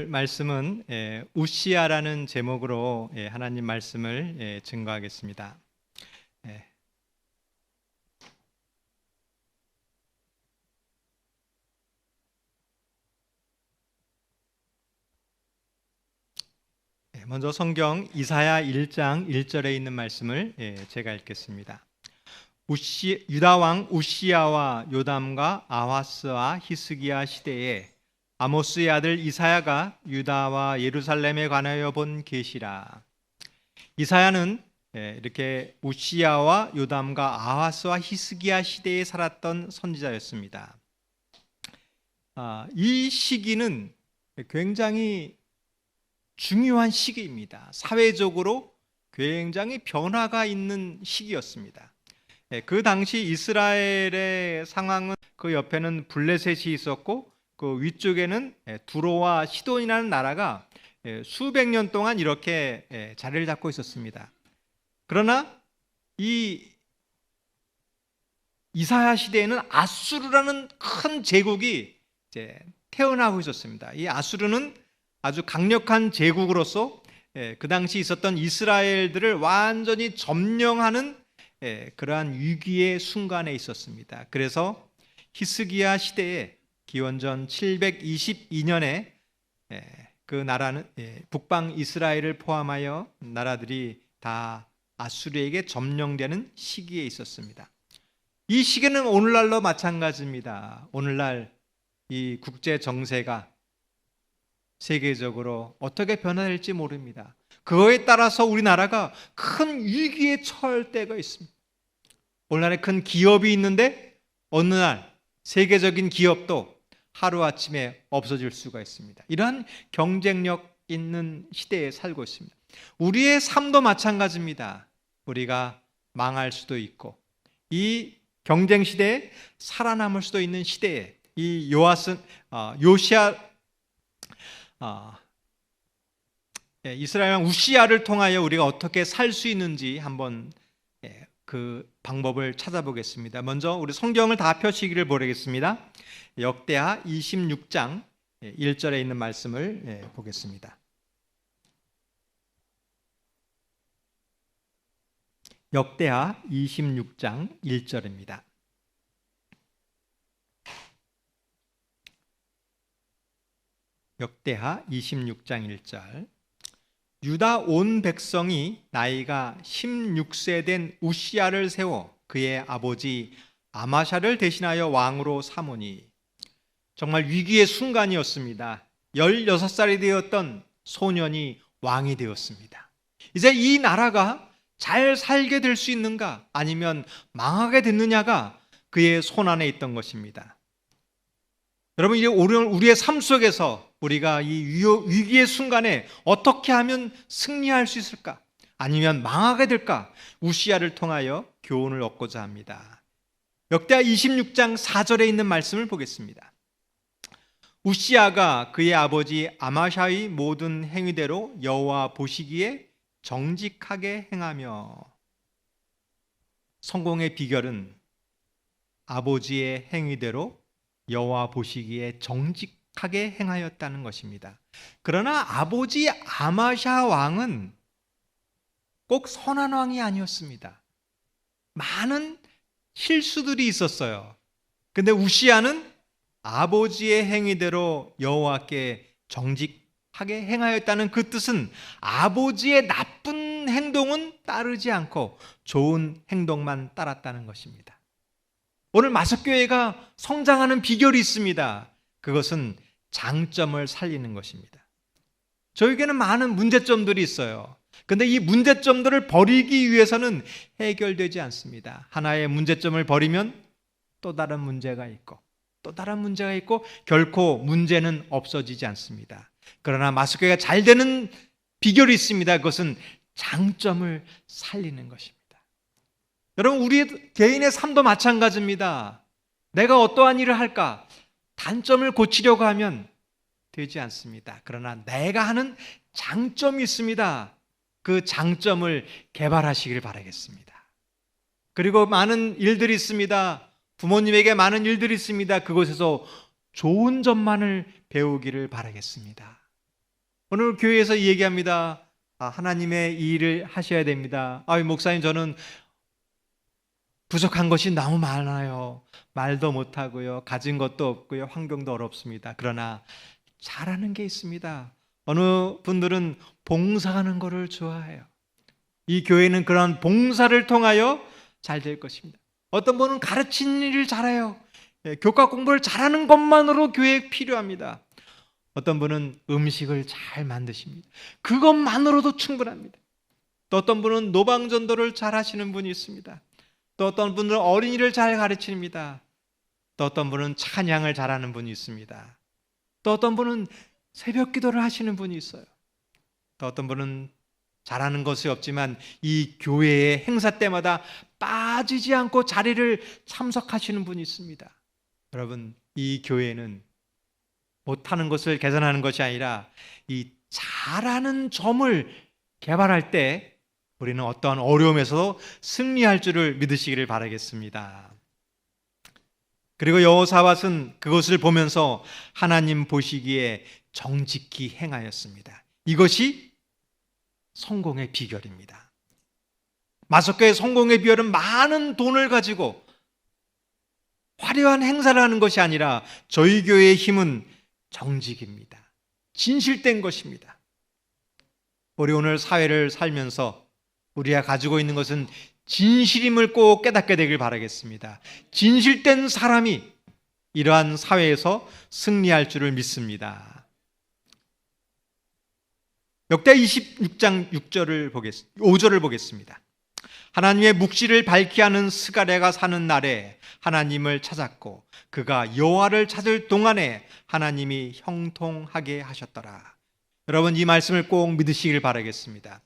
말씀은 우시아라는 제목으로 하나님 말씀을 증거하겠습니다. 먼저 성경 이사야 1장 1절에 있는 말씀을 제가 읽겠습니다. 유다 왕 우시아와 요담과 아하스와 히스기야 시대에 아모스의 아들 이사야가 유다와 예루살렘에 관하여 본 계시라. 이사야는 이렇게 우시아와 요담과 아하스와 히스기야 시대에 살았던 선지자였습니다. 이 시기는 굉장히 중요한 시기입니다. 사회적으로 굉장히 변화가 있는 시기였습니다. 그 당시 이스라엘의 상황은 그 옆에는 블레셋이 있었고 그 위쪽에는 두로와 시돈이라는 나라가 수백 년 동안 이렇게 자리를 잡고 있었습니다. 그러나 이 이사야 시대에는 아수르라는 큰 제국이 이제 태어나고 있었습니다. 이 아수르는 아주 강력한 제국으로서 그 당시 있었던 이스라엘들을 완전히 점령하는 그러한 위기의 순간에 있었습니다. 그래서 히스기야 시대에 기원전 722년에 그 나라는 북방 이스라엘을 포함하여 나라들이 다 아수르에게 점령되는 시기에 있었습니다. 이 시기는 오늘날로 마찬가지입니다. 오늘날 이 국제 정세가 세계적으로 어떻게 변화될지 모릅니다. 그거에 따라서 우리나라가 큰 위기에 처할 때가 있습니다. 오늘날에 큰 기업이 있는데 어느 날 세계적인 기업도 하루아침에 없어질 수가 있습니다. 이러한 경쟁력 있는 시대에 살고 있습니다. 우리의 삶도 마찬가지입니다. 우리가 망할 수도 있고 이 경쟁 시대에 살아남을 수도 있는 시대에 이 이스라엘 왕 우시아를 통하여 우리가 어떻게 살 수 있는지 한번 그 방법을 찾아보겠습니다. 먼저 우리 성경을 다 펴시기를 바라겠습니다. 역대하 26장 1절에 있는 말씀을 보겠습니다. 역대하 26장 1절입니다. 역대하 26장 1절. 유다 온 백성이 나이가 16세 된 우시아를 세워 그의 아버지 아마샤를 대신하여 왕으로 삼으니. 정말 위기의 순간이었습니다. 16살이 되었던 소년이 왕이 되었습니다. 이제 이 나라가 잘 살게 될 수 있는가 아니면 망하게 됐느냐가 그의 손안에 있던 것입니다. 여러분, 우리의 삶 속에서 우리가 이 위기의 순간에 어떻게 하면 승리할 수 있을까? 아니면 망하게 될까? 우시아를 통하여 교훈을 얻고자 합니다. 역대하 26장 4절에 있는 말씀을 보겠습니다. 우시아가 그의 아버지 아마샤의 모든 행위대로 여호와 보시기에 정직하게 행하며. 성공의 비결은 아버지의 행위대로 여호와 보시기에 정직하게 행하였다는 것입니다. 그러나 아버지 아마샤 왕은 꼭 선한 왕이 아니었습니다. 많은 실수들이 있었어요. 근데 우시아는 아버지의 행위대로 여호와께 정직하게 행하였다는 그 뜻은 아버지의 나쁜 행동은 따르지 않고 좋은 행동만 따랐다는 것입니다. 오늘 마석교회가 성장하는 비결이 있습니다. 그것은 장점을 살리는 것입니다. 저에게는 많은 문제점들이 있어요. 근데 이 문제점들을 버리기 위해서는 해결되지 않습니다. 하나의 문제점을 버리면 또 다른 문제가 있고 또 다른 문제가 있고 결코 문제는 없어지지 않습니다. 그러나 마석교회가 잘 되는 비결이 있습니다. 그것은 장점을 살리는 것입니다. 여러분, 우리 개인의 삶도 마찬가지입니다. 내가 어떠한 일을 할까? 단점을 고치려고 하면 되지 않습니다. 그러나 내가 하는 장점이 있습니다. 그 장점을 개발하시길 바라겠습니다. 그리고 많은 일들이 있습니다. 부모님에게 많은 일들이 있습니다. 그곳에서 좋은 점만을 배우기를 바라겠습니다. 오늘 교회에서 얘기합니다. 하나님의 이 일을 하셔야 됩니다. 목사님, 저는 부족한 것이 너무 많아요. 말도 못하고요. 가진 것도 없고요. 환경도 어렵습니다. 그러나 잘하는 게 있습니다. 어느 분들은 봉사하는 것을 좋아해요. 이 교회는 그런 봉사를 통하여 잘 될 것입니다. 어떤 분은 가르치는 일을 잘해요. 교과 공부를 잘하는 것만으로 교회에 필요합니다. 어떤 분은 음식을 잘 만드십니다. 그것만으로도 충분합니다. 또 어떤 분은 노방전도를 잘 하시는 분이 있습니다. 또 어떤 분은 어린이를 잘 가르칩니다. 또 어떤 분은 찬양을 잘하는 분이 있습니다. 또 어떤 분은 새벽 기도를 하시는 분이 있어요. 또 어떤 분은 잘하는 것이 없지만 이 교회의 행사 때마다 빠지지 않고 자리를 참석하시는 분이 있습니다. 여러분, 이 교회는 못하는 것을 개선하는 것이 아니라 이 잘하는 점을 개발할 때 우리는 어떠한 어려움에서도 승리할 줄을 믿으시기를 바라겠습니다. 그리고 여호사밧은 그것을 보면서 하나님 보시기에 정직히 행하였습니다. 이것이 성공의 비결입니다. 마석교의 성공의 비결은 많은 돈을 가지고 화려한 행사를 하는 것이 아니라 저희 교회의 힘은 정직입니다. 진실된 것입니다. 우리 오늘 사회를 살면서 우리가 가지고 있는 것은 진실임을 꼭 깨닫게 되길 바라겠습니다. 진실된 사람이 이러한 사회에서 승리할 줄을 믿습니다. 역대 26장 5절을 보겠습니다. 하나님의 묵시를 밝히 하는 스가랴가 사는 날에 하나님을 찾았고 그가 여호와를 찾을 동안에 하나님이 형통하게 하셨더라. 여러분, 이 말씀을 꼭 믿으시길 바라겠습니다.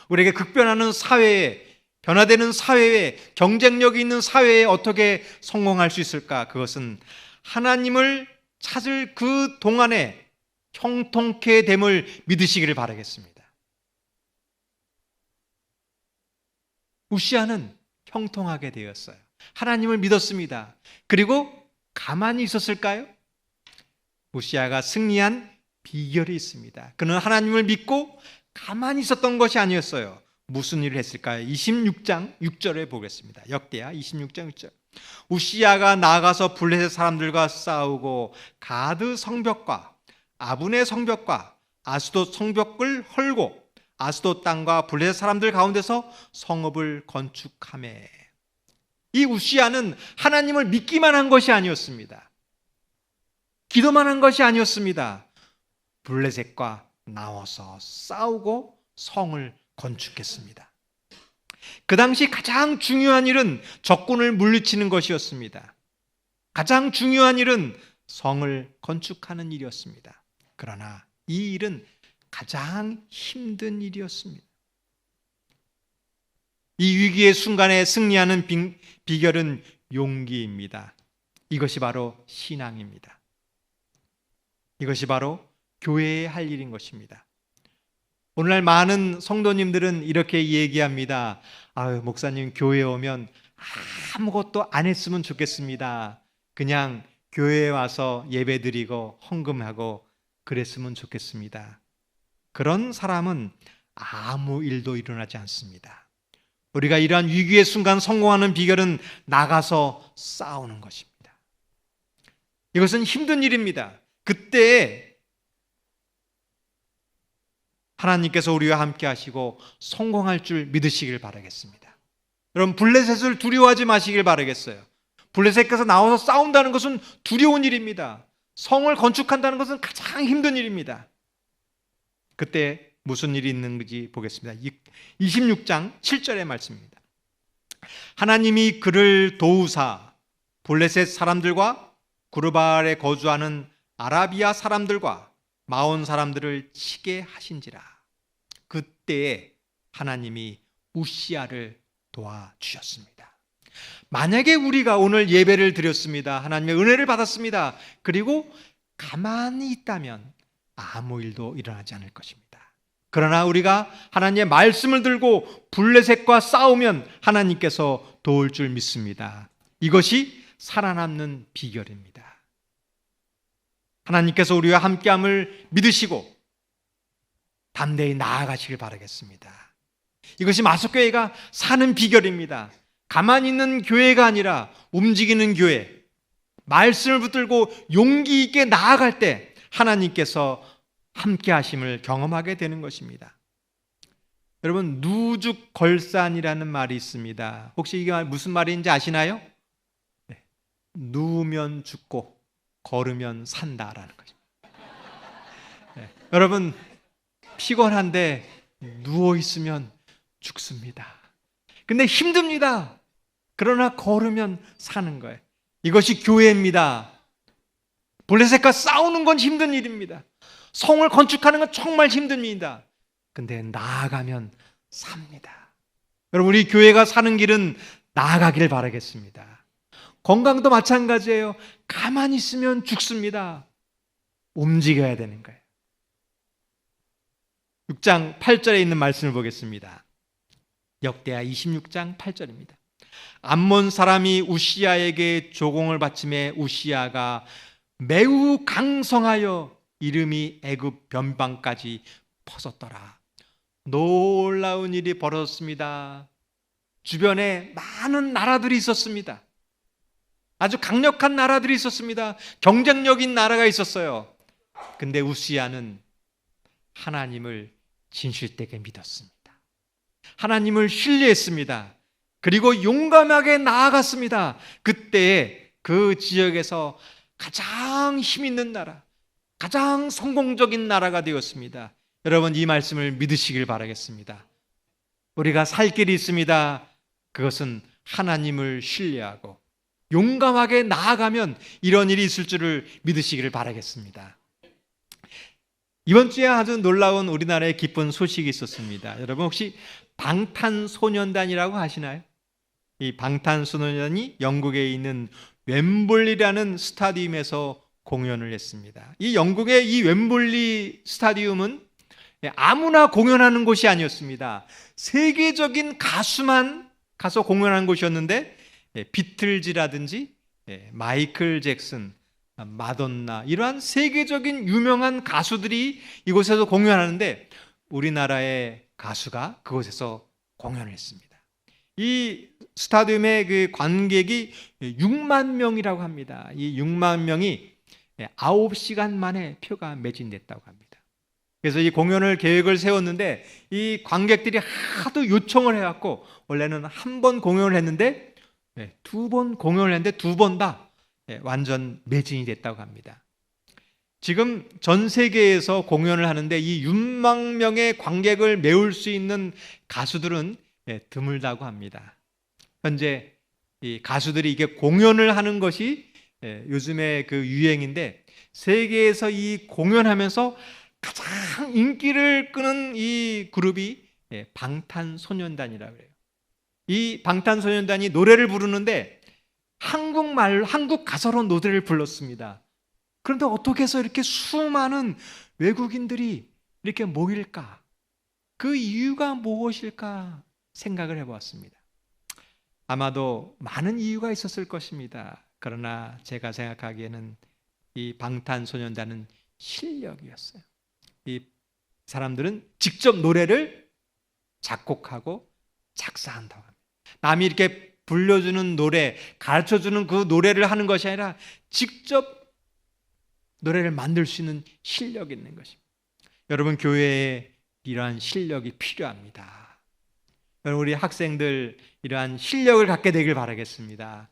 우리에게 급변하는 사회에, 변화되는 사회에, 경쟁력이 있는 사회에 어떻게 성공할 수 있을까? 그것은 하나님을 찾을 그 동안에 형통케 됨을 믿으시기를 바라겠습니다. 우시아는 형통하게 되었어요. 하나님을 믿었습니다. 그리고 가만히 있었을까요? 우시아가 승리한 비결이 있습니다. 그는 하나님을 믿고 가만히 있었던 것이 아니었어요. 무슨 일을 했을까요? 26장 6절에 보겠습니다. 역대하 26장 6절. 우시아가 나가서 블레셋 사람들과 싸우고 가드 성벽과 아분의 성벽과 아스돗 성벽을 헐고 아스돗 땅과 블레셋 사람들 가운데서 성읍을 건축하매. 이 우시아는 하나님을 믿기만 한 것이 아니었습니다. 기도만 한 것이 아니었습니다. 블레셋과 나와서 싸우고 성을 건축했습니다. 그 당시 가장 중요한 일은 적군을 물리치는 것이었습니다. 가장 중요한 일은 성을 건축하는 일이었습니다. 그러나 이 일은 가장 힘든 일이었습니다. 이 위기의 순간에 승리하는 비결은 용기입니다. 이것이 바로 신앙입니다. 이것이 바로 교회에 할 일인 것입니다. 오늘날 많은 성도님들은 이렇게 얘기합니다. 목사님, 교회에 오면 아무것도 안 했으면 좋겠습니다. 그냥 교회에 와서 예배드리고 헌금하고 그랬으면 좋겠습니다. 그런 사람은 아무 일도 일어나지 않습니다. 우리가 이러한 위기의 순간 성공하는 비결은 나가서 싸우는 것입니다. 이것은 힘든 일입니다. 그때 하나님께서 우리와 함께 하시고 성공할 줄 믿으시길 바라겠습니다. 여러분, 블레셋을 두려워하지 마시길 바라겠어요. 블레셋께서 나와서 싸운다는 것은 두려운 일입니다. 성을 건축한다는 것은 가장 힘든 일입니다. 그때 무슨 일이 있는지 보겠습니다. 26장 7절의 말씀입니다. 하나님이 그를 도우사 블레셋 사람들과 구르바알에 거주하는 아라비아 사람들과 마온 사람들을 치게 하신지라. 그때에 하나님이 우시아를 도와주셨습니다. 만약에 우리가 오늘 예배를 드렸습니다. 하나님의 은혜를 받았습니다. 그리고 가만히 있다면 아무 일도 일어나지 않을 것입니다. 그러나 우리가 하나님의 말씀을 들고 블레셋과 싸우면 하나님께서 도울 줄 믿습니다. 이것이 살아남는 비결입니다. 하나님께서 우리와 함께함을 믿으시고 담대히 나아가시길 바라겠습니다. 이것이 마석교회가 사는 비결입니다. 가만히 있는 교회가 아니라 움직이는 교회, 말씀을 붙들고 용기 있게 나아갈 때 하나님께서 함께 하심을 경험하게 되는 것입니다. 여러분, 누죽걸산이라는 말이 있습니다. 혹시 이게 무슨 말인지 아시나요? 네. 누우면 죽고 걸으면 산다라는 거죠. 네. 여러분, 피곤한데 누워 있으면 죽습니다. 근데 힘듭니다. 그러나 걸으면 사는 거예요. 이것이 교회입니다. 블레셋과 싸우는 건 힘든 일입니다. 성을 건축하는 건 정말 힘듭니다. 근데 나아가면 삽니다. 여러분, 우리 교회가 사는 길은 나아가길 바라겠습니다. 건강도 마찬가지예요. 가만히 있으면 죽습니다. 움직여야 되는 거예요. 6장 8절에 있는 말씀을 보겠습니다. 역대하 26장 8절입니다. 암몬 사람이 우시야에게 조공을 바치매 우시야가 매우 강성하여 이름이 애굽 변방까지 퍼졌더라. 놀라운 일이 벌어졌습니다. 주변에 많은 나라들이 있었습니다. 아주 강력한 나라들이 있었습니다. 경쟁력인 나라가 있었어요. 근데 우시야는 하나님을 진실되게 믿었습니다. 하나님을 신뢰했습니다. 그리고 용감하게 나아갔습니다. 그때 그 지역에서 가장 힘 있는 나라, 가장 성공적인 나라가 되었습니다. 여러분, 이 말씀을 믿으시길 바라겠습니다. 우리가 살 길이 있습니다. 그것은 하나님을 신뢰하고 용감하게 나아가면 이런 일이 있을 줄을 믿으시기를 바라겠습니다. 이번 주에 아주 놀라운 우리나라의 기쁜 소식이 있었습니다. 여러분, 혹시 방탄소년단이라고 아시나요? 이 방탄소년단이 영국에 있는 웸블리라는 스타디움에서 공연을 했습니다. 이 영국의 이 웸블리 스타디움은 아무나 공연하는 곳이 아니었습니다. 세계적인 가수만 가서 공연하는 곳이었는데 비틀즈라든지 마이클 잭슨, 마돈나 이러한 세계적인 유명한 가수들이 이곳에서 공연하는데 우리나라의 가수가 그곳에서 공연을 했습니다. 이 스타디움의 그 관객이 6만 명이라고 합니다. 이 6만 명이 9시간 만에 표가 매진됐다고 합니다. 그래서 이 공연을 계획을 세웠는데 이 관객들이 하도 요청을 해갖고 원래는 한 번 공연을 했는데 2번 공연을 했는데 2번 다 완전 매진이 됐다고 합니다. 지금 전 세계에서 공연을 하는데 이 6만 명의 관객을 메울 수 있는 가수들은 드물다고 합니다. 현재 이 가수들이 이게 공연을 하는 것이 요즘의 그 유행인데 세계에서 이 공연하면서 가장 인기를 끄는 이 그룹이 방탄소년단이라고 해요. 이 방탄소년단이 노래를 부르는데 한국 가사로 노래를 불렀습니다. 그런데 어떻게 해서 이렇게 수많은 외국인들이 이렇게 모일까? 그 이유가 무엇일까 생각을 해보았습니다. 아마도 많은 이유가 있었을 것입니다. 그러나 제가 생각하기에는 이 방탄소년단은 실력이었어요. 이 사람들은 직접 노래를 작곡하고 작사한다고 합니다. 남이 이렇게 불려주는 노래, 가르쳐주는 그 노래를 하는 것이 아니라 직접 노래를 만들 수 있는 실력이 있는 것입니다. 여러분, 교회에 이러한 실력이 필요합니다. 여러분, 우리 학생들 이러한 실력을 갖게 되길 바라겠습니다.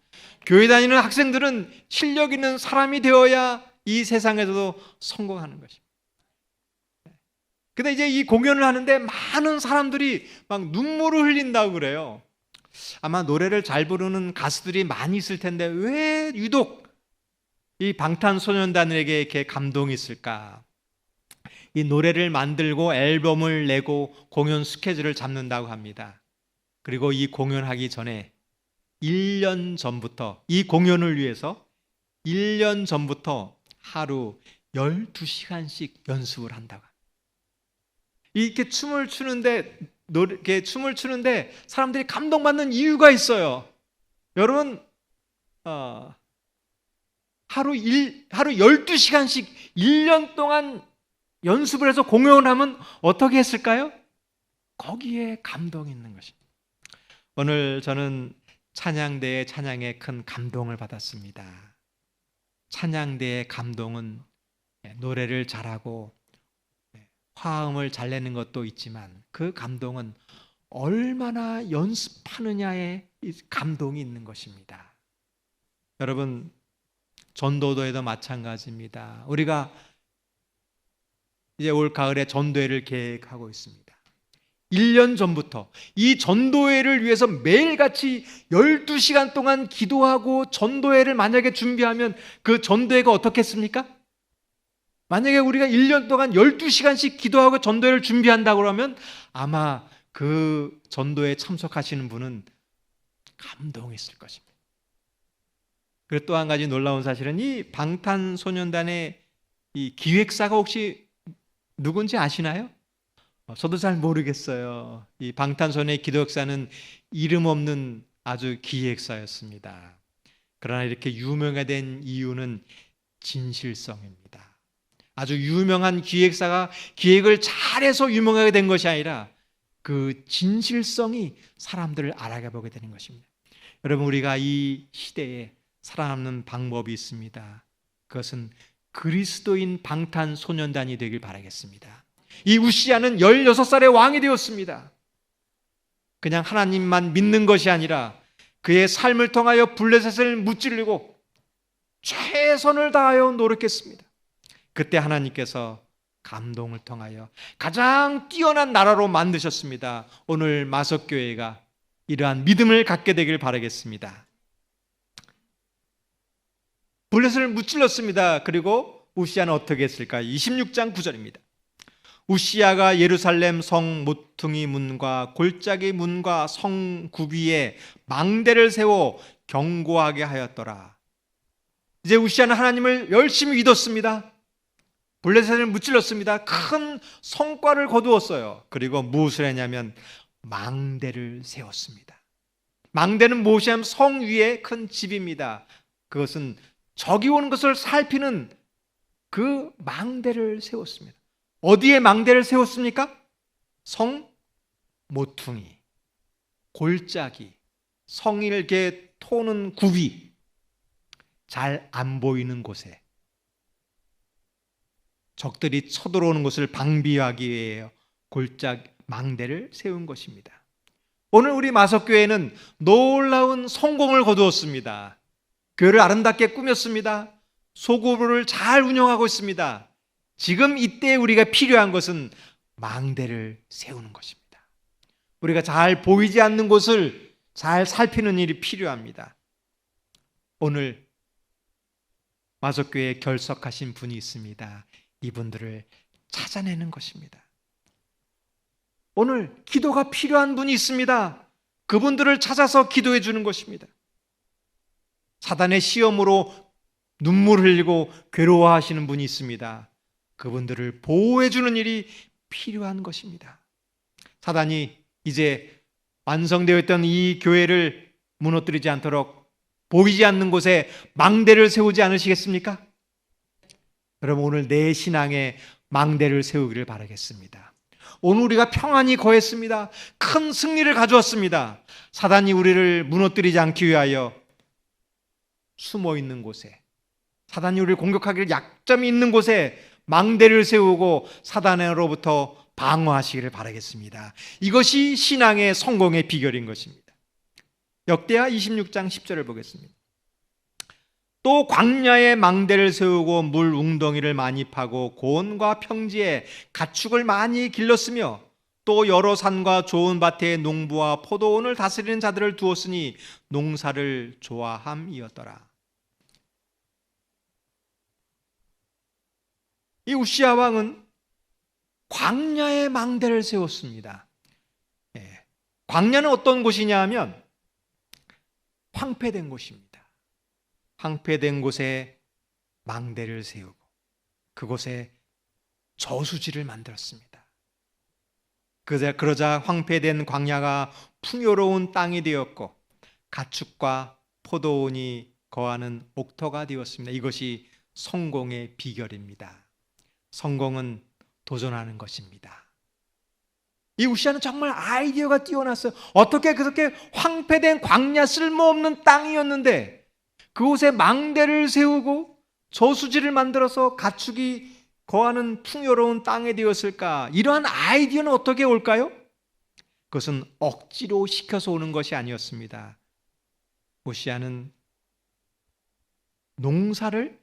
교회 다니는 학생들은 실력 있는 사람이 되어야 이 세상에서도 성공하는 것입니다. 근데 이제 이 공연을 하는데 많은 사람들이 막 눈물을 흘린다고 그래요. 아마 노래를 잘 부르는 가수들이 많이 있을 텐데 왜 유독 이 방탄소년단에게 이렇게 감동이 있을까? 이 노래를 만들고 앨범을 내고 공연 스케줄을 잡는다고 합니다. 그리고 이 공연하기 전에 1년 전부터 이 공연을 위해서 1년 전부터 하루 12시간씩 연습을 한다고 합니다. 이렇게 춤을 추는데 사람들이 감동받는 이유가 있어요. 여러분, 하루 12시간씩 1년 동안 연습을 해서 공연을 하면 어떻게 했을까요? 거기에 감동이 있는 것입니다. 오늘 저는 찬양대의 찬양에 큰 감동을 받았습니다. 찬양대의 감동은 노래를 잘하고 화음을 잘 내는 것도 있지만 그 감동은 얼마나 연습하느냐에 감동이 있는 것입니다. 여러분, 전도도에도 마찬가지입니다. 우리가 이제 올 가을에 전도회를 계획하고 있습니다. 1년 전부터 이 전도회를 위해서 매일같이 12시간 동안 기도하고 전도회를 만약에 준비하면 그 전도회가 어떻겠습니까? 만약에 우리가 1년 동안 12시간씩 기도하고 전도회를 준비한다고 그러면 아마 그 전도회에 참석하시는 분은 감동이 있을 것입니다. 그리고 또 한 가지 놀라운 사실은 이 방탄소년단의 이 기획사가 혹시 누군지 아시나요? 저도 잘 모르겠어요. 이 방탄소년의 기획사는 이름 없는 아주 기획사였습니다. 그러나 이렇게 유명하게 된 이유는 진실성입니다. 아주 유명한 기획사가 기획을 잘해서 유명하게 된 것이 아니라 그 진실성이 사람들을 알아가 보게 되는 것입니다. 여러분, 우리가 이 시대에 살아남는 방법이 있습니다. 그것은 그리스도인 방탄소년단이 되길 바라겠습니다. 이 우시야는 16살의 왕이 되었습니다. 그냥 하나님만 믿는 것이 아니라 그의 삶을 통하여 블레셋을 무찌르고 최선을 다하여 노력했습니다. 그때 하나님께서 감동을 통하여 가장 뛰어난 나라로 만드셨습니다. 오늘 마석교회가 이러한 믿음을 갖게 되길 바라겠습니다. 블레셋을 무찔렀습니다. 그리고 우시야는 어떻게 했을까? 26장 9절입니다. 우시야가 예루살렘 성 모퉁이 문과 골짜기 문과 성 구비에 망대를 세워 경고하게 하였더라. 이제 우시야는 하나님을 열심히 믿었습니다. 블레셋을 무찔렀습니다. 큰 성과를 거두었어요. 그리고 무엇을 했냐면 망대를 세웠습니다. 망대는 무엇이냐면 성 위에 큰 집입니다. 그것은 적이 오는 것을 살피는 그 망대를 세웠습니다. 어디에 망대를 세웠습니까? 성 모퉁이, 골짜기, 성을 이렇게 토는 굽이, 잘 안 보이는 곳에 적들이 쳐들어오는 것을 방비하기 위해 골짜기 망대를 세운 것입니다. 오늘 우리 마석교회는 놀라운 성공을 거두었습니다. 교회를 아름답게 꾸몄습니다. 소그룹을 잘 운영하고 있습니다. 지금 이때 우리가 필요한 것은 망대를 세우는 것입니다. 우리가 잘 보이지 않는 곳을 잘 살피는 일이 필요합니다. 오늘 마석교회에 결석하신 분이 있습니다. 이분들을 찾아내는 것입니다. 오늘 기도가 필요한 분이 있습니다. 그분들을 찾아서 기도해 주는 것입니다. 사단의 시험으로 눈물 흘리고 괴로워하시는 분이 있습니다. 그분들을 보호해 주는 일이 필요한 것입니다. 사단이 이제 완성되어 있던 이 교회를 무너뜨리지 않도록 보이지 않는 곳에 망대를 세우지 않으시겠습니까? 여러분, 오늘 내 신앙에 망대를 세우기를 바라겠습니다. 오늘 우리가 평안히 거했습니다. 큰 승리를 가져왔습니다. 사단이 우리를 무너뜨리지 않기 위하여 숨어 있는 곳에, 사단이 우리를 공격하기를 약점이 있는 곳에 망대를 세우고 사단으로부터 방어하시기를 바라겠습니다. 이것이 신앙의 성공의 비결인 것입니다. 역대하 26장 10절을 보겠습니다. 또 광야에 망대를 세우고 물 웅덩이를 많이 파고 고원과 평지에 가축을 많이 길렀으며 또 여러 산과 좋은 밭에 농부와 포도원을 다스리는 자들을 두었으니 농사를 좋아함이었더라. 이 우시야 왕은 광야에 망대를 세웠습니다. 광야는 어떤 곳이냐 하면 황폐된 곳입니다. 황폐된 곳에 망대를 세우고 그곳에 저수지를 만들었습니다. 그러자 황폐된 광야가 풍요로운 땅이 되었고 가축과 포도원이 거하는 옥토가 되었습니다. 이것이 성공의 비결입니다. 성공은 도전하는 것입니다. 이 우시아는 정말 아이디어가 뛰어났어요. 어떻게 그렇게 황폐된 광야 쓸모없는 땅이었는데 그곳에 망대를 세우고 저수지를 만들어서 가축이 거하는 풍요로운 땅이 되었을까? 이러한 아이디어는 어떻게 올까요? 그것은 억지로 시켜서 오는 것이 아니었습니다. 우시아는 농사를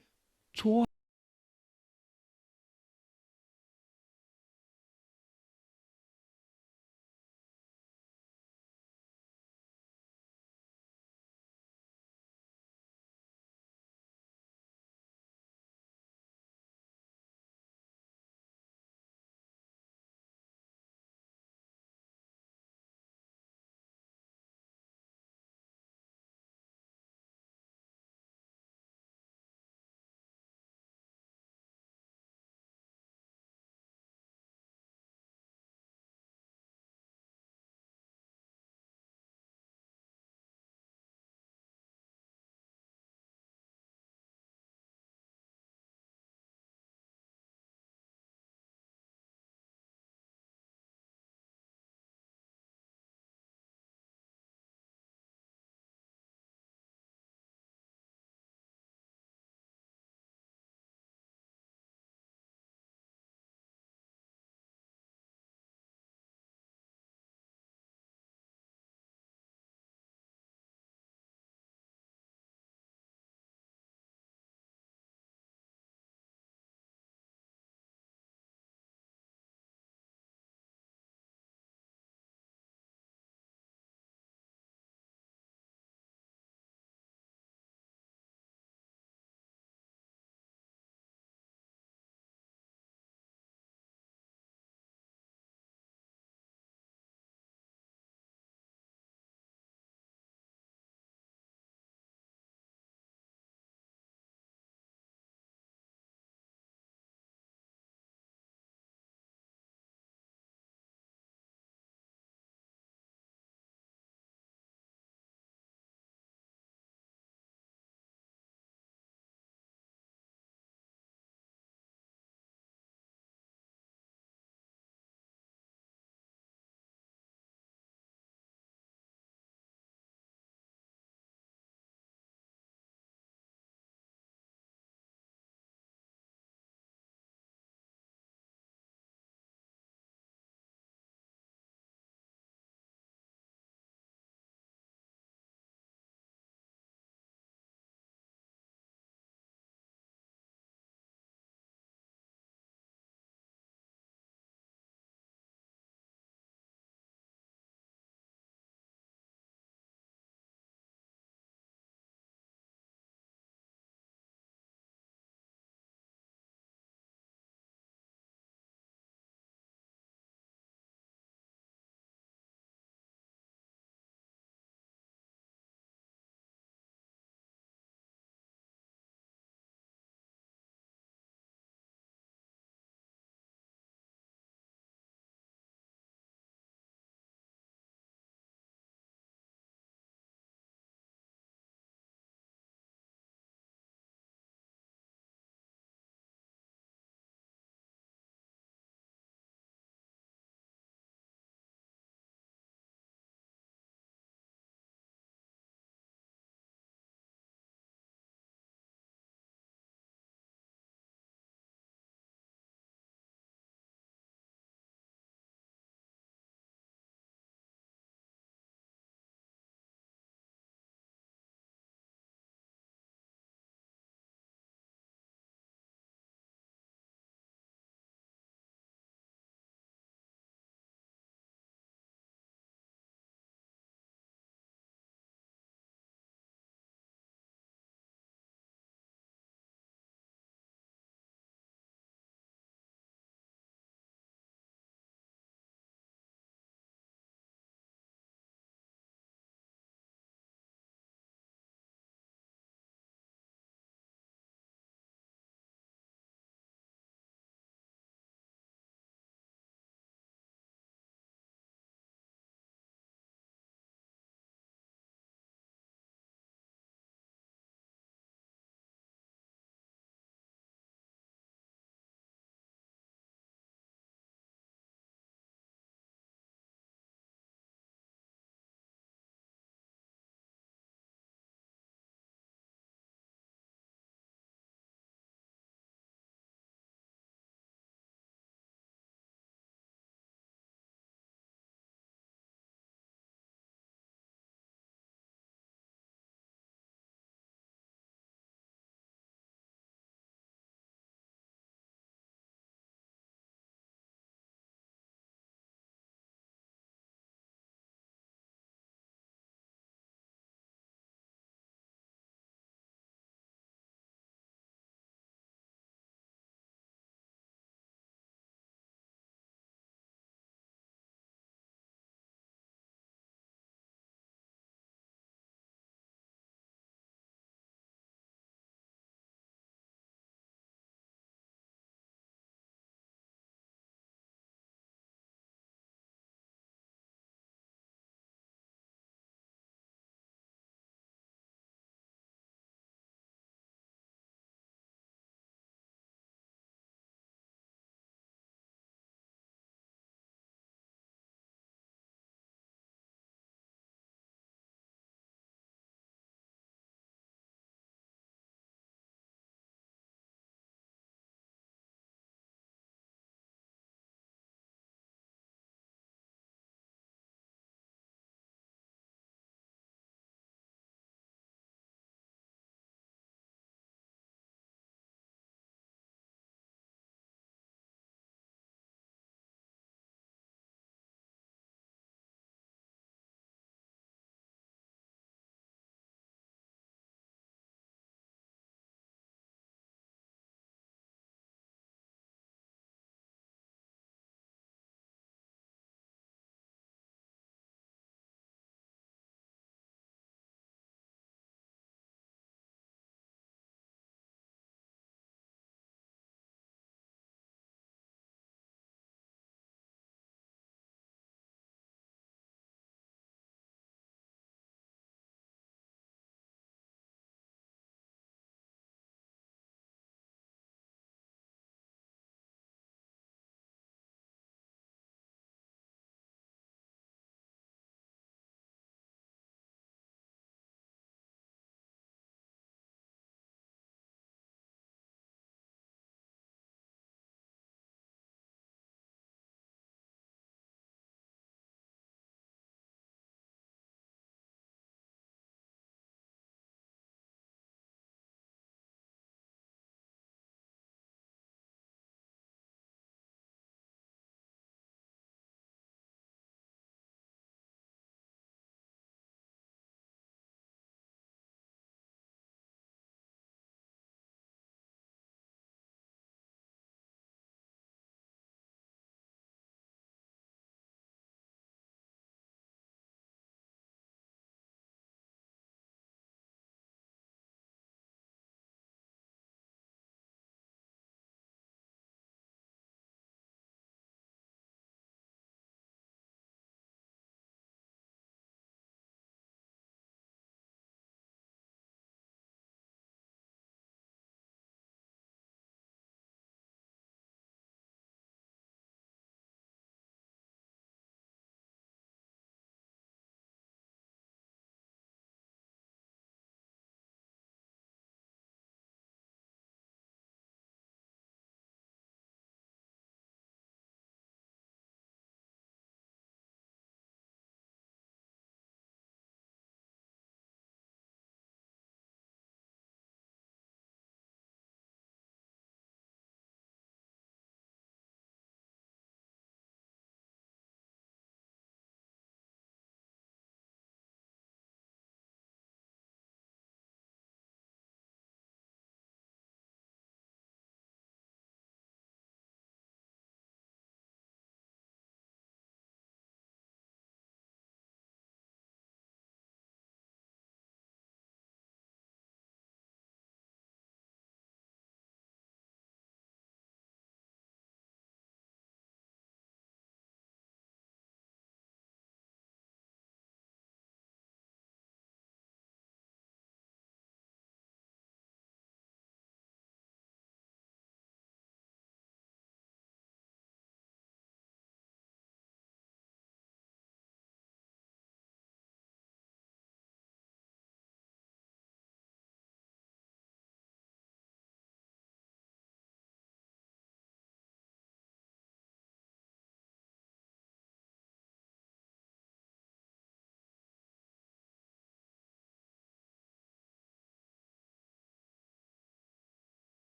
좋아